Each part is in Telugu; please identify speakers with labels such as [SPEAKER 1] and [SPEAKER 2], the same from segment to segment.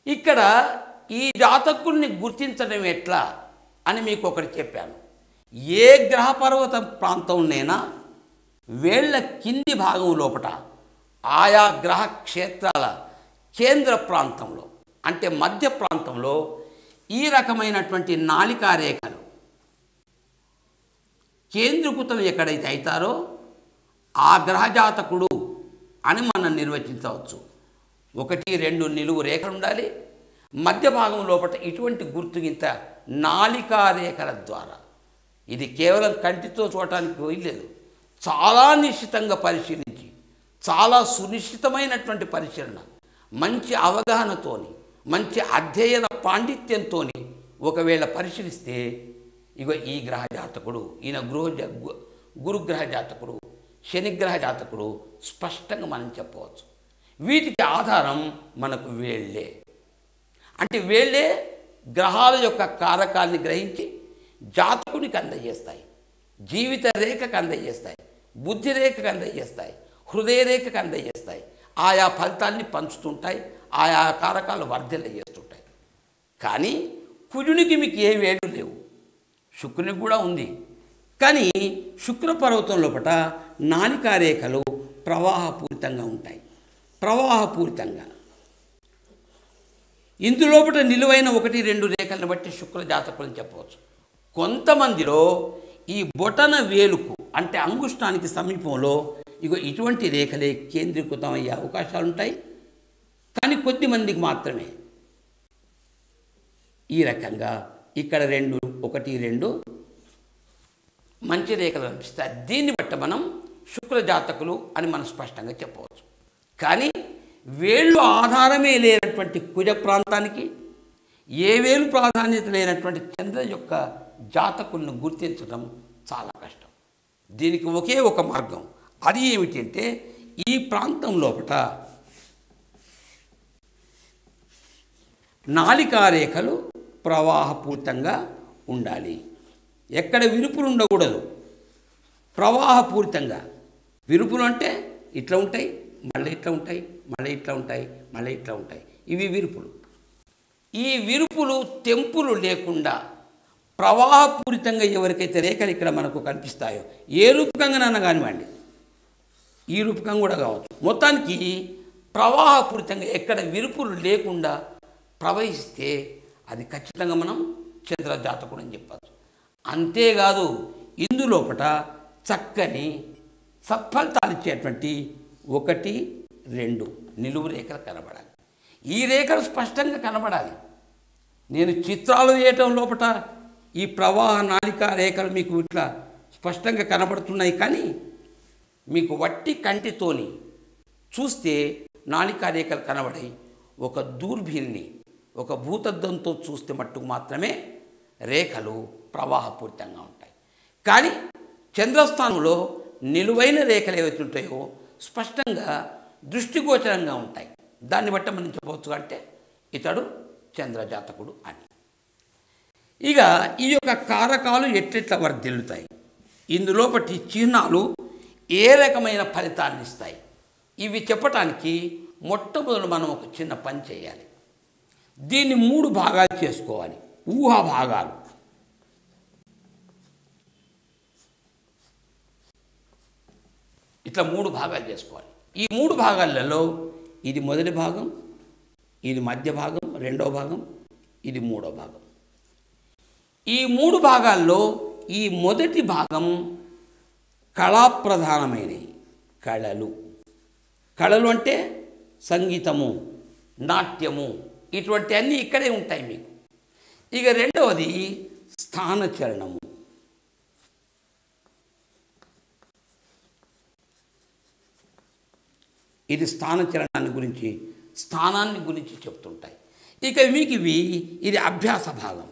[SPEAKER 1] ఇక్కడ ఈ జాతకుల్ని గుర్తించడం ఎట్లా అని మీకు ఒకటి చెప్పాను. ఏ గ్రహ పర్వత ప్రాంతంనైనా వేళ్ల కింది భాగం లోపట ఆయా గ్రహ క్షేత్రాల కేంద్ర ప్రాంతంలో అంటే మధ్య ప్రాంతంలో ఈ రకమైనటువంటి నాళికా రేఖలు కేంద్రీకృతం ఎక్కడైతే అవుతారో ఆ గ్రహజాతకుడు అని మనం నిర్వచించవచ్చు. 1-2 నిలువు రేఖలు ఉండాలి. మధ్య భాగం లోపల ఇటువంటి గుర్తుగింత నాళికా రేఖల ద్వారా, ఇది కేవలం కంటితో చూడటానికి వీల్లేదు. చాలా నిశ్చితంగా పరిశీలించి, చాలా సునిశ్చితమైనటువంటి పరిశీలన, మంచి అవగాహనతోని, మంచి అధ్యయన పాండిత్యంతో ఒకవేళ పరిశీలిస్తే ఇగో ఈ గ్రహ జాతకుడు, ఈయన గురుగ్రహ జాతకుడు, శనిగ్రహ జాతకుడు స్పష్టంగా మనం చెప్పవచ్చు. వీటికి ఆధారం మనకు వేళ్ళే. అంటే వేళ్ళే గ్రహాల యొక్క కారకాల్ని గ్రహించి జాతకునికి అందజేస్తాయి, జీవిత రేఖకు అందజేస్తాయి, బుద్ధి రేఖకు అందజేస్తాయి, హృదయ రేఖకు అందజేస్తాయి. ఆయా ఫలితాల్ని పంచుతుంటాయి, ఆయా కారకాలు వర్ధిల్లజేస్తుంటాయి. కానీ కుజునికి మీకు ఏ వేళ్ళు లేవు, శుక్రునికి కూడా ఉంది. కానీ శుక్ర పర్వతం లోపల నాళికా రేఖలు ప్రవాహపూరితంగా ఉంటాయి. ప్రవాహపూరితంగా ఇందులోపట నిలువైన 1-2 రేఖలను బట్టి శుక్ర జాతకులను చెప్పవచ్చు. కొంతమందిలో ఈ బొటన వేలుకు అంటే అంగుష్టానికి సమీపంలో ఇగో ఇటువంటి రేఖలే కేంద్రీకృతం అయ్యే అవకాశాలు ఉంటాయి. కానీ కొద్దిమందికి మాత్రమే ఈ రకంగా ఇక్కడ 1-2 మంచి రేఖలు కనిపిస్తాయి. దీన్ని బట్టి మనం శుక్ర జాతకులు అని మనం స్పష్టంగా చెప్పవచ్చు. కానీ వేళ్ళు ఆధారమే లేనటువంటి కుజ ప్రాంతానికి, ఏ వేలు ప్రాధాన్యత లేనటువంటి చంద్ర యొక్క జాతకులను గుర్తించడం చాలా కష్టం. దీనికి ఒకే ఒక మార్గం, అది ఏమిటంటే ఈ ప్రాంతం లోపల నాళికా రేఖలు ప్రవాహపూరితంగా ఉండాలి. ఎక్కడ విరుపులు ఉండకూడదు. ప్రవాహపూరితంగా విరుపులు అంటే ఇట్లా ఉంటాయి, మళ్ళీ ఇట్లా ఉంటాయి, మళ్ళీ ఇట్లా ఉంటాయి, మళ్ళీ ఇట్లా ఉంటాయి. ఇవి విరుపులు. ఈ విరుపులు తెంపులు లేకుండా ప్రవాహపూరితంగా ఎవరికైతే రేఖలు ఇక్కడ మనకు కనిపిస్తాయో, ఏ రూపకంగానైనా కానివ్వండి, ఈ రూపకం కూడా కావచ్చు, మొత్తానికి ప్రవాహపూరితంగా ఎక్కడ విరుపులు లేకుండా ప్రవహిస్తే అది ఖచ్చితంగా మనం చంద్ర జాతకుడు అని చెప్పచ్చు. అంతేకాదు ఇందులోపట చక్కని సత్ఫలితాలు ఇచ్చేటువంటి 1-2 నిలువు రేఖలు కనబడాలి. ఈ రేఖలు స్పష్టంగా కనబడాలి. నేను చిత్రాలు వేయటం లోపట ఈ ప్రవాహ నాళికా రేఖలు మీకు ఇట్లా స్పష్టంగా కనబడుతున్నాయి. కానీ మీకు వట్టి కంటితోని చూస్తే నాళికా రేఖలు కనబడి ఒక దూర్బిన్ని, ఒక భూతద్దంతో చూస్తే మట్టుకు మాత్రమే రేఖలు ప్రవాహపూరితంగా ఉంటాయి. కానీ చంద్రస్థానంలో నిలువైన రేఖలు ఏవైతే ఉంటాయో స్పష్టంగా దృష్టిగోచరంగా ఉంటాయి. దాన్ని బట్టి మనం చెప్పవచ్చు అంటే ఇతడు చంద్రజాతకుడు అని. ఇక ఈ యొక్క కారకాలు ఎట్లెట్లా వర్ధిల్లుతాయి, ఇందులోపటి చిహ్నాలు ఏ రకమైన ఫలితాన్ని ఇస్తాయి, ఇవి చెప్పటానికి మొట్టమొదలు మనం ఒక చిన్న పని చేయాలి. దీన్ని 3 భాగాలు చేసుకోవాలి. ఊహా భాగాలు. ఇట్లా 3 భాగాలు చేసుకోవాలి. ఈ 3 భాగాలలో ఇది మొదటి భాగం, ఇది మధ్య భాగం, రెండో భాగం, ఇది మూడో భాగం. ఈ 3 భాగాల్లో ఈ మొదటి భాగం కళాప్రధానమైనవి. కళలు అంటే సంగీతము, నాట్యము, ఇటువంటి అన్నీ ఇక్కడే ఉంటాయి మీకు. ఇక రెండవది స్థానచలనము. ఇది స్థానచలనాన్ని గురించి, స్థానాన్ని గురించి చెప్తుంటాయి. ఇక మీకు ఇది అభ్యాస భాగం.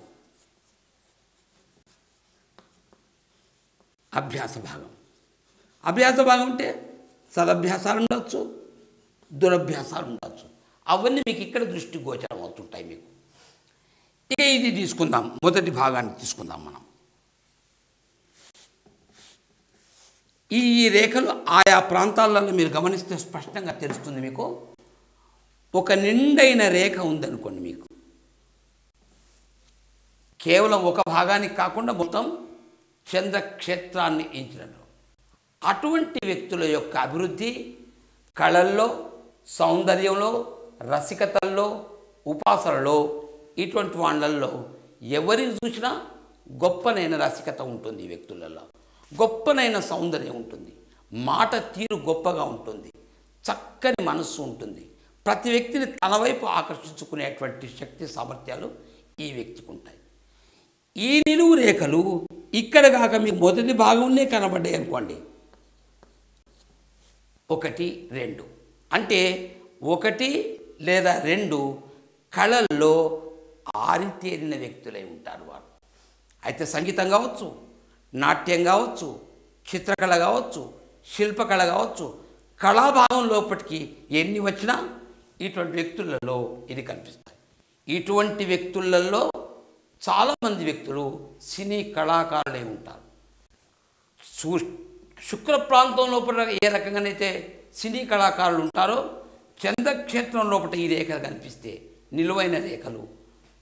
[SPEAKER 1] అభ్యాస భాగం అంటే సదభ్యాసాలు ఉండవచ్చు, దురభ్యాసాలు ఉండవచ్చు. అవన్నీ మీకు ఇక్కడ దృష్టి గోచరం అవుతుంటాయి మీకు. ఇక ఇది తీసుకుందాం, మొదటి భాగాన్ని తీసుకుందాం మనం. ఈ రేఖలు ఆయా ప్రాంతాలలో మీరు గమనిస్తే స్పష్టంగా తెలుస్తుంది మీకు. ఒక నిండైన రేఖ ఉందనుకోండి, మీకు కేవలం ఒక భాగానికి కాకుండా మొత్తం చంద్రక్షేత్రాన్ని ఎంచినట్లు. అటువంటి వ్యక్తుల యొక్క అభివృద్ధి కళల్లో, సౌందర్యంలో, రసికతల్లో, ఉపాసనలో, ఇటువంటి వాళ్ళల్లో ఎవరిని చూసినా గొప్పనైన రసికత ఉంటుంది. ఈ వ్యక్తులలో గొప్పనైన సౌందర్యం ఉంటుంది, మాట తీరు గొప్పగా ఉంటుంది, చక్కని మనస్సు ఉంటుంది. ప్రతి వ్యక్తిని తన వైపు ఆకర్షించుకునేటువంటి శక్తి సామర్థ్యాలు ఈ వ్యక్తికి ఉంటాయి. ఈ నిలువు రేఖలు ఇక్కడ కాక మీకు మొదటి భాగంలో కనబడ్డాయి అనుకోండి, 1, 2 అంటే 1 లేదా 2 కళల్లో ఆరితేరిన వ్యక్తులై ఉంటారు వారు. అయితే సంగీతం కావచ్చు, నాట్యం కావచ్చు, చిత్రకళ కావచ్చు, శిల్పకళ కావచ్చు, కళాభావం లోపటికి ఎన్ని వచ్చినా ఇటువంటి వ్యక్తులలో ఇది కనిపిస్తాయి. ఇటువంటి వ్యక్తులలో చాలామంది వ్యక్తులు సినీ కళాకారులై ఉంటారు. శుక్ర ప్రాంతం లోపల ఏ రకంగానైతే సినీ కళాకారులు ఉంటారో, చంద్రక్షేత్రం లోపల ఈ రేఖలు కనిపిస్తే, నిలువైన రేఖలు,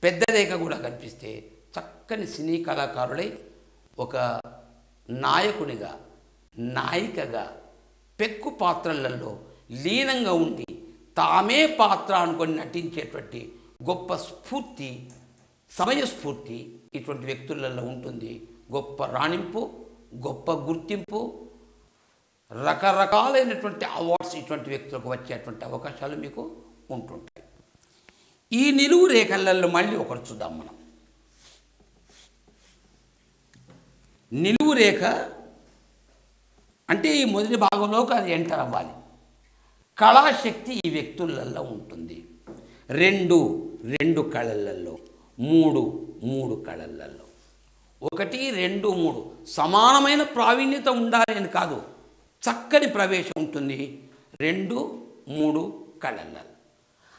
[SPEAKER 1] పెద్ద రేఖ కూడా కనిపిస్తే చక్కని సినీ కళాకారులై ఒక నాయకునిగా, నాయికగా పెక్కు పాత్రలలో లీనంగా ఉండి తామే పాత్ర అనుకొని నటించేటువంటి గొప్ప స్ఫూర్తి, సమయస్ఫూర్తి ఇటువంటి వ్యక్తులలో ఉంటుంది. గొప్ప రాణింపు, గొప్ప గుర్తింపు, రకరకాలైనటువంటి అవార్డ్స్ ఇటువంటి వ్యక్తులకు వచ్చేటువంటి అవకాశాలు మీకు ఉంటుంటాయి. ఈ నిలువు రేఖలలో మళ్ళీ ఒకటి చూద్దాం మనం. నిలువు రేఖ అంటే ఈ మొదటి భాగంలోకి అది ఎంటర్ అవ్వాలి. కళాశక్తి ఈ వ్యక్తులలో ఉంటుంది. 2 కళలలో, 3 కళలలో, 1, 2, 3 సమానమైన ప్రావీణ్యత ఉండాలి అని కాదు, చక్కని ప్రవేశం ఉంటుంది 2, 3 కళలలో.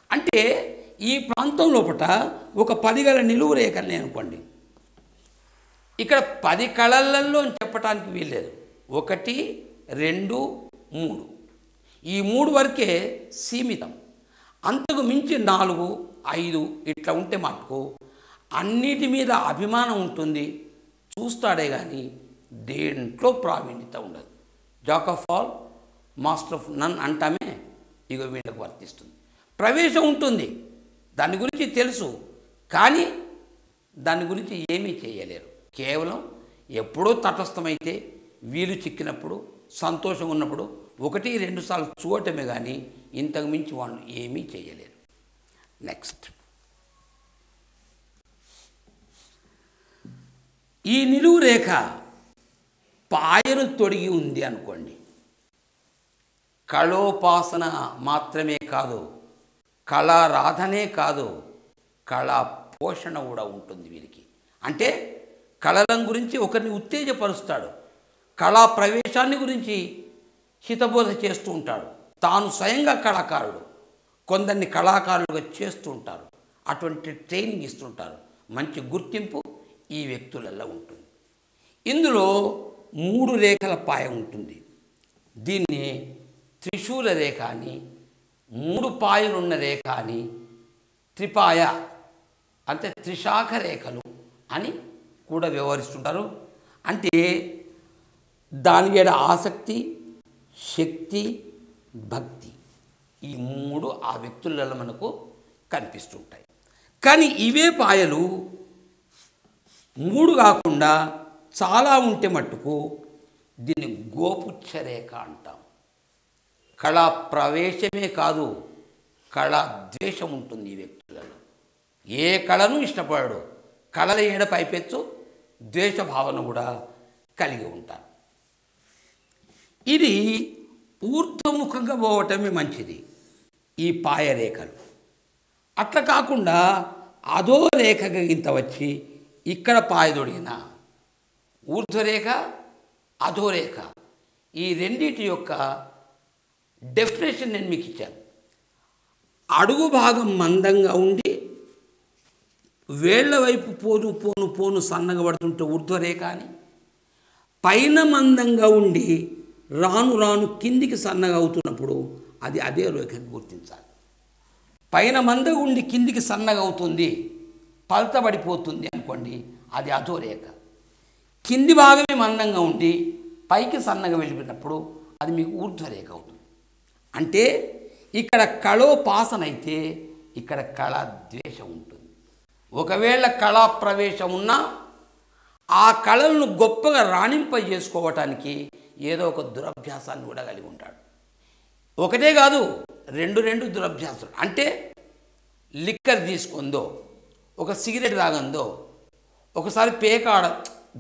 [SPEAKER 1] అంటే ఈ ప్రాంతం లోపల ఒక 10 గల నిలువు రేఖనే అనుకోండి, ఇక్కడ 10 కళలలో చెప్పడానికి వీల్లేదు. 1, 2, 3 ఈ 3 వరకే సీమితం. అంతకు మించి 4, 5 ఇట్లా ఉంటే మటుకు అన్నిటి మీద అభిమానం ఉంటుంది, చూస్తాడే కానీ దేంట్లో ప్రావీణ్యత ఉండదు. Jack of all master of none అంటామే ఇక వీళ్ళకు వర్తిస్తుంది. ప్రవేశం ఉంటుంది, దాని గురించి తెలుసు, కానీ దాని గురించి ఏమీ చేయలేరు. కేవలం ఎప్పుడో తటస్థమైతే, వీలు చిక్కినప్పుడు, సంతోషం ఉన్నప్పుడు 1, 2 సార్లు చూడటమే కానీ ఇంతకు మించి వాళ్ళు ఏమీ చేయలేరు. నెక్స్ట్, ఈ నిలువు రేఖ పాయను తొడిగి ఉంది అనుకోండి, కళోపాసన మాత్రమే కాదు, కళారాధనే కాదు, కళా పోషణ కూడా ఉంటుంది వీరికి. అంటే కళల గురించి ఒకరిని ఉత్తేజపరుస్తాడు, కళా ప్రవేశాన్ని గురించి హితబోధ చేస్తూ ఉంటాడు. తాను స్వయంగా కళాకారుడు, కొందరిని కళాకారులుగా చేస్తూ ఉంటారు, అటువంటి ట్రైనింగ్ ఇస్తుంటారు. మంచి గుర్తింపు ఈ వ్యక్తులలో ఉంటుంది. ఇందులో 3 రేఖల పాయ ఉంటుంది. దీన్ని త్రిశూల రేఖ అని, 3 పాయలున్న రేఖ అని, త్రిపాయ అంటే త్రిశాఖ రేఖలు అని కూడా వ్యవహరిస్తుంటారు. అంటే దాని మీద ఆసక్తి, శక్తి, భక్తి ఈ 3 ఆ వ్యక్తులలో మనకు కనిపిస్తుంటాయి. కానీ ఇవే పాయలు 3 కాకుండా చాలా ఉంటే మట్టుకు దీన్ని గోపుచ్చ రేఖ అంటాం. కళా ప్రవేశమే కాదు, కళా ద్వేషం ఉంటుంది ఈ వ్యక్తులలో. ఏ కళను ఇష్టపడడు, కళల ఏడ పైపెచ్చు ద్వేష భావన కూడా కలిగి ఉంటారు. ఇది ఊర్ధ్వముఖంగా పోవటమే మంచిది ఈ పాయ రేఖలు. అట్లా కాకుండా అధో రేఖగా ఇంత వచ్చి ఇక్కడ పాయ దొడిగిన ఊర్ధ్వరేఖ, అధోరేఖ ఈ రెండిటి యొక్క డెఫినేషన్ నేను మీకు ఇచ్చాను. అడుగు భాగం మందంగా ఉండి వేళ్ల వైపు పోను పోను పోను సన్నగా పడుతుంటే ఊర్ధ్వరేఖ అని, పైన మందంగా ఉండి రాను రాను కిందికి సన్నగా అవుతున్నప్పుడు అది అదే రేఖకు గుర్తించాలి. పైన మందగా ఉండి కిందికి సన్నగా అవుతుంది, పలతబడిపోతుంది అనుకోండి, అది అధోరేఖ. కింది భాగమే మందంగా ఉండి పైకి సన్నగా వెళ్ళిపోయినప్పుడు అది మీకు ఊర్ధ్వరేఖ అవుతుంది. అంటే ఇక్కడ కళోపాసన అయితే ఇక్కడ కళా ద్వేషం ఉంటుంది. ఒకవేళ కళా ప్రవేశం ఉన్నా ఆ కళలను గొప్పగా రాణింపజేసుకోవటానికి ఏదో ఒక దురభ్యాసాన్ని కూడా కలిగి ఉంటాడు. ఒకటే కాదు, రెండు దురభ్యాసాలు. అంటే లిక్కర్ తీసుకుందో, ఒక సిగరెట్ తాగందో, ఒకసారి పేకాడ,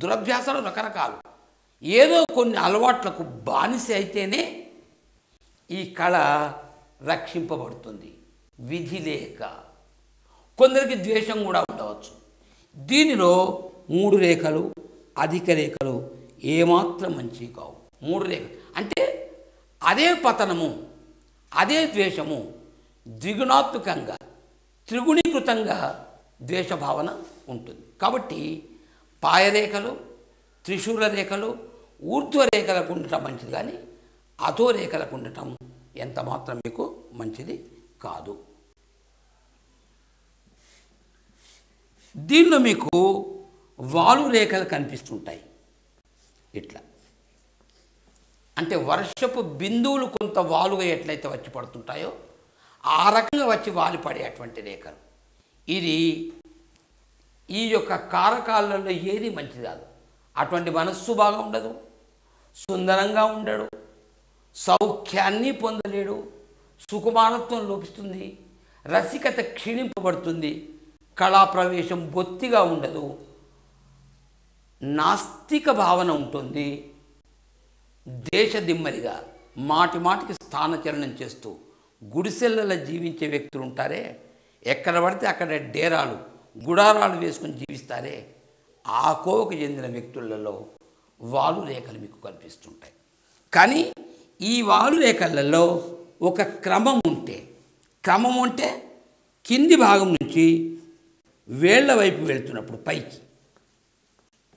[SPEAKER 1] దురభ్యాసాలు రకరకాలు. ఏదో కొన్ని అలవాట్లకు బానిస అయితేనే ఈ కళ రక్షింపబడుతుంది. విధి లేక కొందరికి ద్వేషం కూడా ఉండవచ్చు. దీనిలో 3 రేఖలు, అధిక రేఖలు ఏమాత్రం మంచి కావు. 3 రేఖలు అంటే అదే పతనము, అదే ద్వేషము ద్విగుణాత్మకంగా, త్రిగుణీకృతంగా ద్వేషభావన ఉంటుంది. కాబట్టి పాయరేఖలు, త్రిశూల రేఖలు, ఊర్ధ్వరేఖలకు ఉండటం మంచిది, కానీ అధోరేఖలకు ఉండటం ఎంత మాత్రం మీకు మంచిది కాదు. దీనిలో మీకు వాలు రేఖలు కనిపిస్తుంటాయి. ఇట్లా అంటే వర్షపు బిందువులు కొంత వాలుగా ఎట్లయితే వచ్చి పడుతుంటాయో ఆ రకంగా వచ్చి వాలి పడేటువంటి రేఖలు. ఇది ఈ యొక్క కారకాలలో ఏది మంచిది కాదు. అటువంటి మనస్సు బాగా ఉండదు, సుందరంగా ఉండడు, సౌఖ్యాన్ని పొందలేడు, సుకుమారత్వం లోపిస్తుంది, రసికత క్షీణింపబడుతుంది, కళాప్రవేశం బొత్తిగా ఉండదు, నాస్తిక భావన ఉంటుంది, దేశదిమ్మరిగా మాటి మాటికి స్థానచలనం చేస్తూ గుడిసెలలో జీవించే వ్యక్తులు ఉంటారే, ఎక్కడ పడితే అక్కడ డేరాలు గుడారాలు వేసుకొని జీవిస్తారే, ఆ కోవకు చెందిన వ్యక్తులలో వాలు రేఖలు మీకు కనిపిస్తుంటాయి. కానీ ఈ వాలు రేఖలలో ఒక క్రమం ఉంటే, క్రమం అంటే కింది భాగం నుంచి వేళ్ల వైపు వెళ్తున్నప్పుడు పైకి,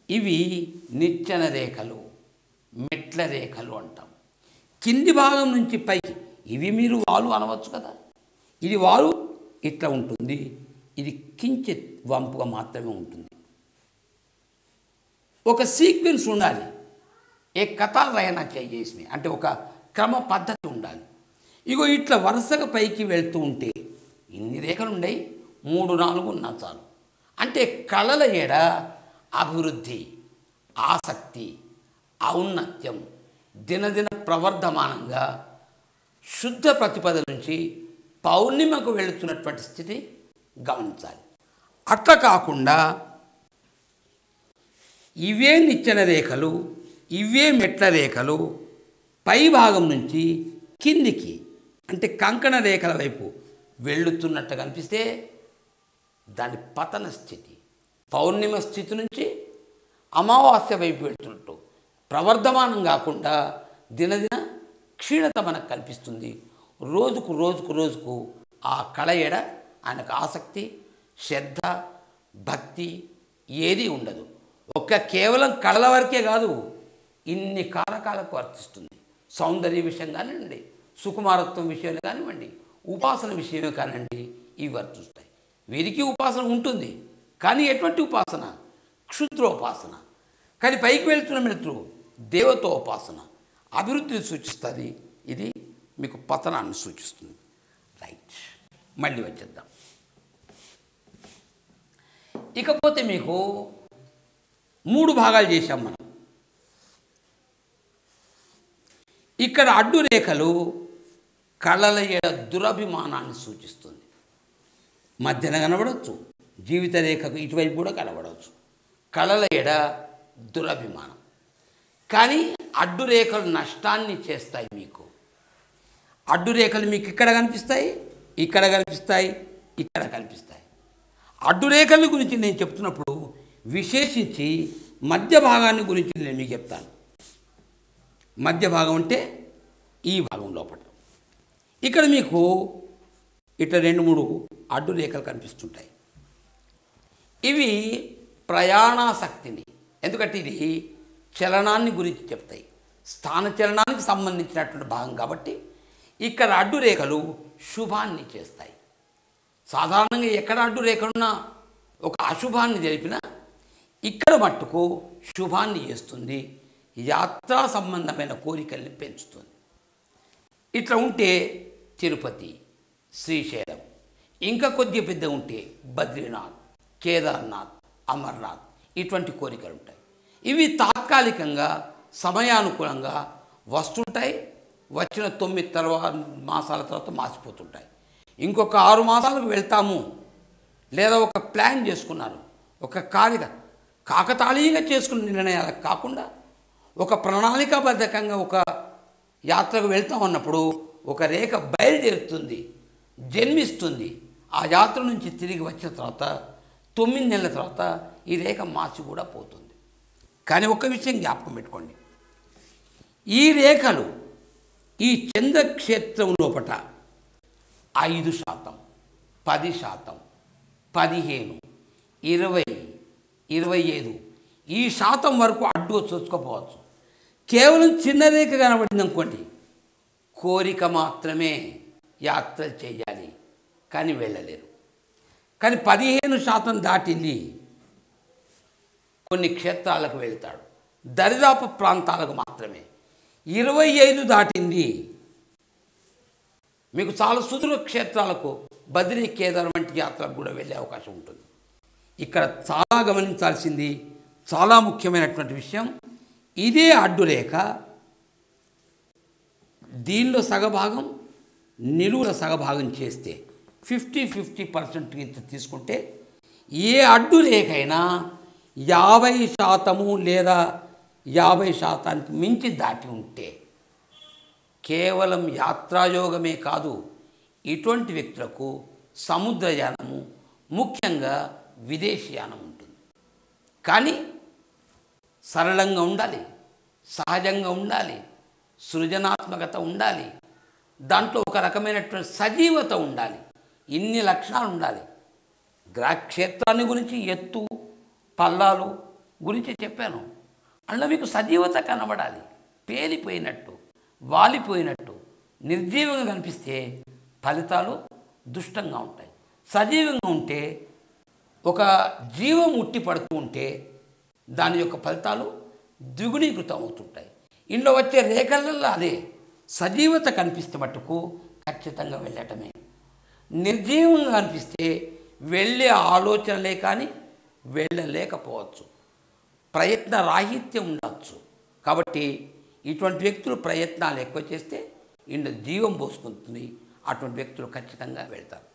[SPEAKER 1] ఇవి నిచ్చెన రేఖలు, మెట్ల రేఖలు అంటాం. కింది భాగం నుంచి పైకి ఇవి మీరు వాలు అనవచ్చు కదా. ఇది వాలు ఇట్లా ఉంటుంది, ఇది కించిత్ వంపుగా మాత్రమే ఉంటుంది. ఒక సీక్వెన్స్ ఉండాలి, ఏ కథార్ రహనా चाहिए इसमें, అంటే ఒక క్రమ పద్ధతి ఉండాలి. ఇగో ఇట్లా వరుసగా పైకి వెళ్తూ ఉంటే ఇన్ని రేఖలు ఉన్నాయి, 3-4 ఉన్నా చాలు. అంటే కళల ఏడ అభివృద్ధి, ఆసక్తి, ఔన్నత్యం దినదిన ప్రవర్ధమానంగా శుద్ధ ప్రతిపద నుంచి పౌర్ణిమకు వెళుతున్నటువంటి స్థితి గమనించాలి. అట్లా కాకుండా ఇవే నిచ్చెన రేఖలు, ఇవే మెట్ల రేఖలు పై భాగం నుంచి కిందికి అంటే కంకణ రేఖల వైపు వెళ్ళుతున్నట్టు కనిపిస్తే దాని పతన స్థితి. పౌర్ణిమ స్థితి నుంచి అమావాస్య వైపు వెళ్తున్నట్టు ప్రవర్ధమానం కాకుండా దినదిన క్షీణత మనకు కనిపిస్తుంది. రోజుకు రోజుకు రోజుకు ఆ కళ ఎడ ఆయనకు ఆసక్తి, శ్రద్ధ, భక్తి ఏదీ ఉండదు. కేవలం కళల వరకే కాదు, ఇన్ని కారకాలకు వర్తిస్తుంది. సౌందర్య విషయం కానివ్వండి, సుకుమారత్వం విషయంలో కానివ్వండి, ఉపాసన విషయమే కానివ్వండి, ఇవి వర్తిస్తాయి. వీరికి ఉపాసన ఉంటుంది, కానీ ఎటువంటి ఉపాసన? క్షుద్రోపాసన. కానీ పైకి వెళ్తున్న మెట్లు దేవతోపాసన అభివృద్ధిని సూచిస్తుంది. ఇది మీకు పతనాన్ని సూచిస్తుంది. రైట్, మళ్ళీ వచ్చేద్దాం. ఇకపోతే మీకు 3 భాగాలు చేశాం మనం. ఇక్కడ అడ్డు రేఖలు కళల ఎడ దురభిమానాన్ని సూచిస్తుంది. మధ్యన కనబడవచ్చు, జీవిత రేఖకు ఇటువైపు కూడా కనబడవచ్చు. కళల ఎడ దురభిమానం. కానీ అడ్డు రేఖలు నష్టాన్ని చేస్తాయి. మీకు అడ్డు రేఖలు మీకు ఇక్కడ కనిపిస్తాయి, ఇక్కడ కనిపిస్తాయి, ఇక్కడ కనిపిస్తాయి. అడ్డు రేఖల గురించి నేను చెప్తున్నప్పుడు విశేషించి మధ్య భాగాన్ని గురించి నేను మీకు చెప్తాను. మధ్య భాగం అంటే ఈ భాగం లోపల. ఇక్కడ మీకు ఇట్లా 2-3 అడ్డు రేఖలు కనిపిస్తుంటాయి. ఇవి ప్రయాణాసక్తిని, ఎందుకంటే ఇది చలనాన్ని గురించి చెప్తాయి, స్థాన చలనానికి సంబంధించినటువంటి భాగం కాబట్టి ఇక్కడ అడ్డు రేఖలు శుభాన్ని చేస్తాయి. సాధారణంగా ఎక్కడ అడ్డు రేఖలున్నా ఒక అశుభాన్ని జరిపినా ఇక్కడ మట్టుకు శుభాన్ని చేస్తుంది, యాత్రా సంబంధమైన కోరికల్ని పెంచుతుంది. ఇట్లా ఉంటే తిరుపతి, శ్రీశైలం, ఇంకా కొద్దిగా పెద్ద ఉంటే బద్రీనాథ్, కేదార్నాథ్, అమర్నాథ్ ఇటువంటి కోరికలు ఉంటాయి. ఇవి తాత్కాలికంగా సమయానుకూలంగా వస్తుంటాయి. వచ్చిన 9 మాసాల తర్వాత మాసిపోతుంటాయి. ఇంకొక 6 మాసాలకు వెళ్తాము లేదా ఒక ప్లాన్ చేసుకున్నారు, ఒక కాకతాళీయంగా చేసుకున్న నిర్ణయాలకు కాకుండా ఒక ప్రణాళికాబద్ధకంగా ఒక యాత్రకు వెళ్తామన్నప్పుడు ఒక రేఖ బయలుదేరుతుంది, జన్మిస్తుంది. ఆ యాత్ర నుంచి తిరిగి వచ్చిన తర్వాత 9 నెలల తర్వాత ఈ రేఖ మార్చి కూడా పోతుంది. కానీ ఒక విషయం జ్ఞాపకం పెట్టుకోండి, ఈ రేఖలు ఈ చంద్రక్షేత్రం లోపట 5%, 10%, 15, 20, 25 ఈ శాతం వరకు అడ్డు చూసుకోపోవచ్చు. కేవలం చిన్న రేఖ కనబడింది అనుకోండి, కోరిక మాత్రమే యాత్ర చేయాలి కానీ వెళ్ళలేరు. కానీ 15% దాటింది కొన్ని క్షేత్రాలకు వెళ్తాడు, దరిదాపు ప్రాంతాలకు మాత్రమే. 25 దాటింది మీకు చాలా సుదూర క్షేత్రాలకు, బద్రీ, కేదార్ వంటి యాత్రకు కూడా వెళ్ళే అవకాశం ఉంటుంది. ఇక్కడ చాలా గమనించాల్సింది, చాలా ముఖ్యమైనటువంటి విషయం, ఇదే అడ్డురేఖ దీనిలో సగభాగం నిలువుల సగభాగం చేస్తే 50-50% తీసుకుంటే ఏ అడ్డు రేఖ అయినా 50% లేదా 50% మించి దాటి ఉంటే కేవలం యాత్రాయోగమే కాదు, ఇటువంటి వ్యక్తులకు సముద్రయానము, ముఖ్యంగా విదేశీయానం ఉంటుంది. కానీ సరళంగా ఉండాలి, సహజంగా ఉండాలి, సృజనాత్మకత ఉండాలి, దాంట్లో ఒక రకమైనటువంటి సజీవత ఉండాలి. ఇన్ని లక్షణాలు ఉండాలి. క్షేత్రాన్ని గురించి ఎత్తు పల్లాలు గురించి చెప్పాను. అందులో మీకు సజీవత కనబడాలి. పేలిపోయినట్టు, వాలిపోయినట్టు, నిర్జీవంగా కనిపిస్తే ఫలితాలు దుష్టంగా ఉంటాయి. సజీవంగా ఉంటే, ఒక జీవం ఉట్టి పడుతూ ఉంటే దాని యొక్క ఫలితాలు ద్విగుణీకృతం అవుతుంటాయి. ఇంట్లో వచ్చే రేఖలలో అదే సజీవత కనిపిస్తే మట్టుకు ఖచ్చితంగా వెళ్ళటమే. నిర్జీవంగా కనిపిస్తే వెళ్ళే ఆలోచనలే కానీ వెళ్ళలేకపోవచ్చు, ప్రయత్న రాహిత్యం ఉండవచ్చు. కాబట్టి ఇటువంటి వ్యక్తులు ప్రయత్నాలు ఎక్కువ చేస్తే ఇంట్లో జీవం పోసుకుంటుంది. అటువంటి వ్యక్తులు ఖచ్చితంగా వెళ్తారు.